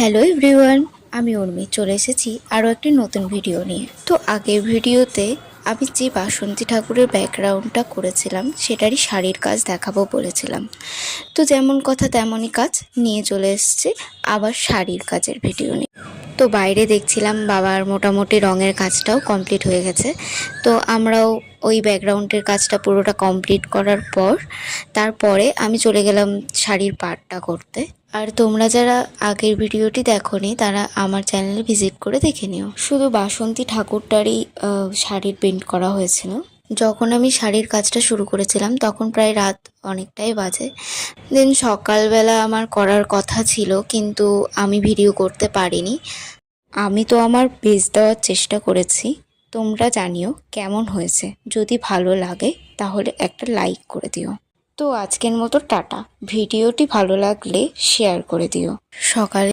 Hello everyone, আমি উর্মি চলে এসেছি আরও একটি নতুন ভিডিও নিয়ে। তো আগের ভিডিওতে আমি যে বাসন্তী ঠাকুরের ব্যাকগ্রাউন্ডটা করেছিলাম সেটারই শাড়ির কাজ দেখাবো বলেছিলাম। তো যেমন কথা তেমনই কাজ নিয়ে চলে এসেছি আবার শাড়ির কাজের ভিডিও নিয়ে। তো বাইরে দেখছিলাম বাবার মোটামুটি রঙের কাজটাও কমপ্লিট হয়ে গেছে। তো আমরাও ওই ব্যাকগ্রাউন্ডের কাজটা পুরোটা কমপ্লিট করার পর তারপরে আমি চলে গেলাম শাড়ির পাড়টা করতে। আর তোমরা যারা আগের ভিডিওটি দেখোনি তারা আমার চ্যানেলে ভিজিট করে দেখে নিও। শুধু বাসন্তী ঠাকুরটারই শাড়ির পেন্ট করা হয়েছিল। যখন আমি শাড়ির কাজটা শুরু করেছিলাম তখন প্রায় রাত অনেকটাই বাজে। দেন সকালবেলা আমার করার কথা ছিল কিন্তু আমি ভিডিও করতে পারিনি। আমি তো আমার বেস্ট দেওয়ার চেষ্টা করেছি। তোমরা জানিও কেমন হয়েছে। যদি ভালো লাগে তাহলে একটা লাইক করে দিও। তো আজকের মতো টাটা। ভিডিওটি ভালো লাগলে শেয়ার করে দিও। সকালে